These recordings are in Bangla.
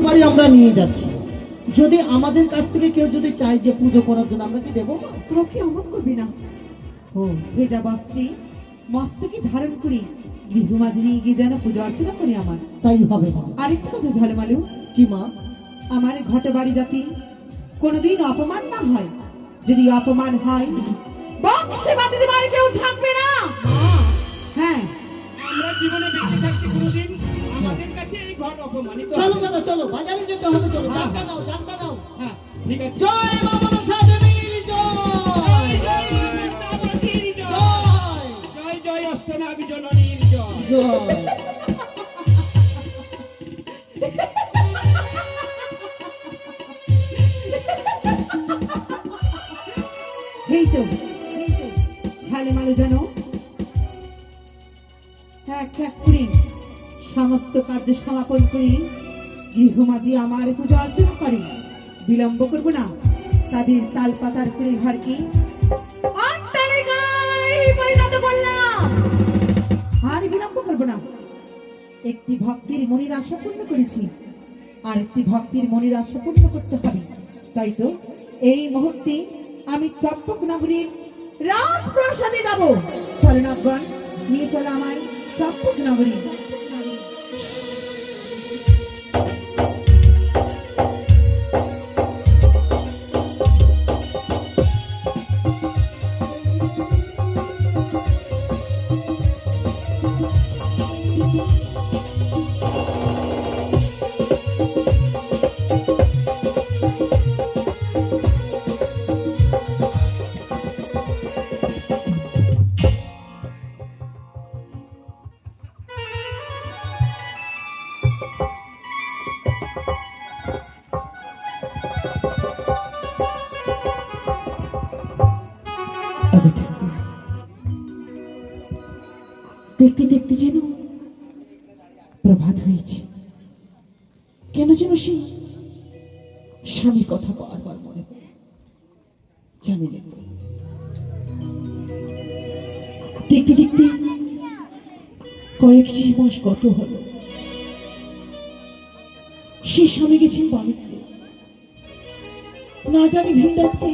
সুপারি আমরা নিয়ে যাচ্ছি। যদি আমাদের কাছ থেকে কেউ যদি চায় যে পুজো করার জন্য, আমরা কি দেবো? কাউকে অমত করবি না। ও ভেজা বস্ত্রে মস্তকে ধারণ করি গৃহমাঝে নিয়ে গিয়ে যেন পুজো অর্চনা করি আমার। তাই হবে। আরেকটা কথা ঝালমালু, কি মা? আমার ঘটে বাড়ি জাতি কোনোদিন অপমান না হয়। যদি অপমান হয় বংশে বাঁধতে বাড়ি কেউ থাকবে না। হ্যাঁ, আমরা জীবনে বেঁচে থাকতে কোনোদিন আমাদের কাছে এই ঘর অপমানিত। চলো চলো চলো, বাজারে যেতে হবে। চলো, জানতা নাও, জানতা নাও। হ্যাঁ ঠিক আছে। জয় মা মনসা দেবীর জয়। জয় মা মনসাবতীর জয়। জয় জয় জয় অষ্টনাগ জননীর জয়। জয়। এই তো ঝালেমালু যেন এক এক করে সমস্ত কার্য সমাপন করি গৃহমাঝি আমার পূজা অর্চনা করে। বিলম্ব করবো না, তাদের তাল পাতার করে ঘরকে পরিণত করলাম। আর বিলম্ব করবো না। একটি ভক্তির মনির আশা পূর্ণ করেছি, আর একটি ভক্তির মনির আশা পূর্ণ করতে হবে। তাই তো এই মুহূর্তে আমি চম্পক নগরীর রাজপ্রাসাদে যাব। চলো নাগগণ, নিয়ে চলো আমার চম্পক নগরী। দেখতে দেখতে যেন প্রভাত হয়েছে। কেন যেন সেই স্বামীর কথা বারবার মনে পড়ে। জানি না, দেখতে দেখতে কয়েক মাস গত হলো। সে স্বামী গেছেন বাণিজ্যে, না জানি ভিড়াচ্ছে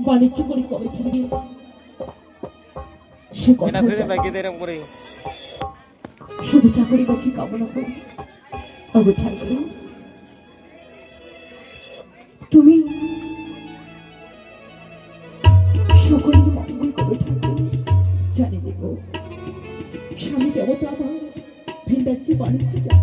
বাণিজ্য করে কবে ফিরবে। শুধু চাকরি কাছে কামনা করি। তুমি সকলের মঙ্গল করে থাকবে। জানি দেব স্বামী দেবতা আমার ভিন্দাচ্ছে বাণিজ্যে যায়।